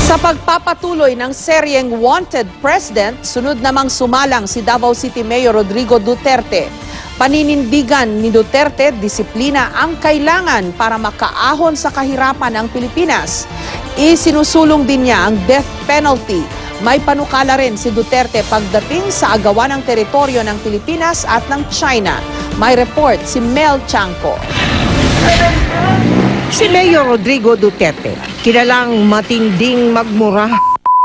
Sa pagpapatuloy ng seryeng Wanted President, sunod namang sumalang si Davao City Mayor Rodrigo Duterte. Paninindigan ni Duterte, disiplina ang kailangan para makaahon sa kahirapan ng Pilipinas. Isinusulong din niya ang death penalty. May panukala rin si Duterte pagdating sa agawan ng teritoryo ng Pilipinas at ng China. May report si Mel Chanco. Si Mayor Rodrigo Duterte, kilalang matinding magmura.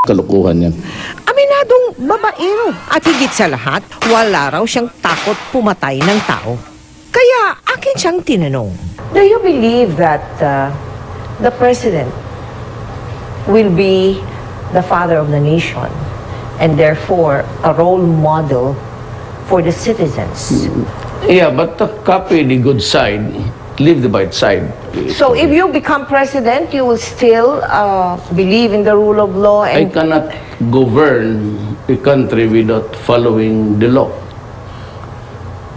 Kalukuhan yan. Aminadong babaero at higit sa lahat, wala raw siyang takot pumatay ng tao. Kaya akin siyang tinanong. Do you believe that the president will be the father of the nation and therefore a role model for the citizens? Yeah, but to copy the good side, leave the bad side. So if you become president, you will still believe in the rule of law I and cannot govern a country without following the law.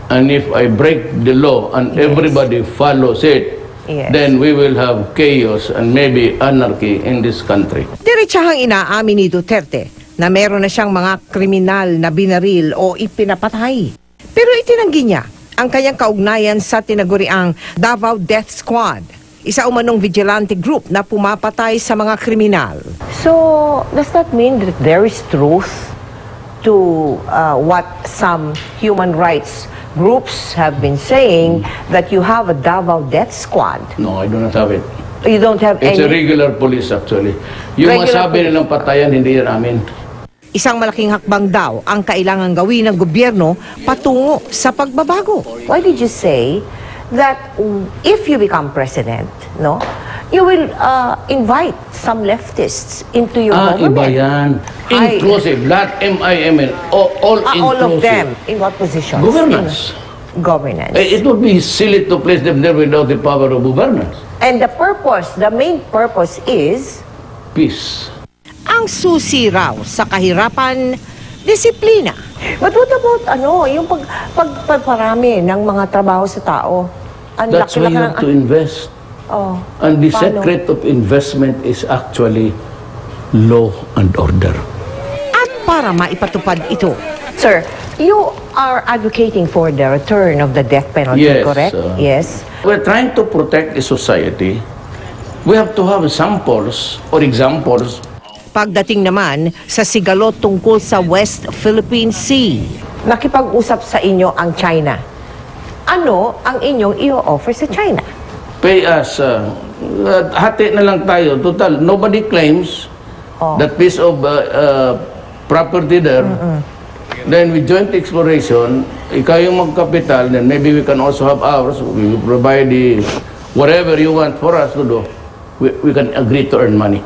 And if I break the law and everybody follows it, then we will have chaos and maybe anarchy in this country. Diretsahang inaamin ni Duterte na meron na siyang mga kriminal na binaril o ipinapatay. Pero itinanggi niya ang kanyang kaugnayan sa tinaguriang Davao Death Squad, isa umanong vigilante group na pumapatay sa mga kriminal. so does that mean that there is truth to what some human rights groups have been saying, that you have a Davao Death Squad? No, I do not have it. You don't have It's a any? regular police actually. Yung Regular masabi nilang patayan, hindi yan amin. Isang malaking hakbang daw ang kailangan gawin ng gobyerno patungo sa pagbabago. Why did you say that if you become president, no, you will invite some leftists into your Iba government? yan. Inclusive. Lahat M-I-M-N. All inclusive. All of them. In what positions? Governance. Governance. It would be silly to place them there without the power of governance. And the purpose, the main purpose is? Peace. Ang susi raw sa kahirapan, disiplina. But what about, yung pagparami ng mga trabaho sa tao? Ang That's why you have to invest. Oh, And the paano? secret of investment is actually law and order. At para maipatupad ito, Sir, you are advocating for the return of the death penalty, Yes, correct? Yes. We're trying to protect the society. We have to have samples or examples. pagdating naman sa sigalo tungkol sa West Philippine Sea. Nakipag-usap sa inyo ang China. Ano ang inyong i-offer sa China? Pay us. Hati na lang tayo. Total, nobody claims that piece of property there. Then with joint exploration, ikaw yung magkapital, then maybe we can also have ours. We will provide the whatever you want for us to do. We can agree to earn money.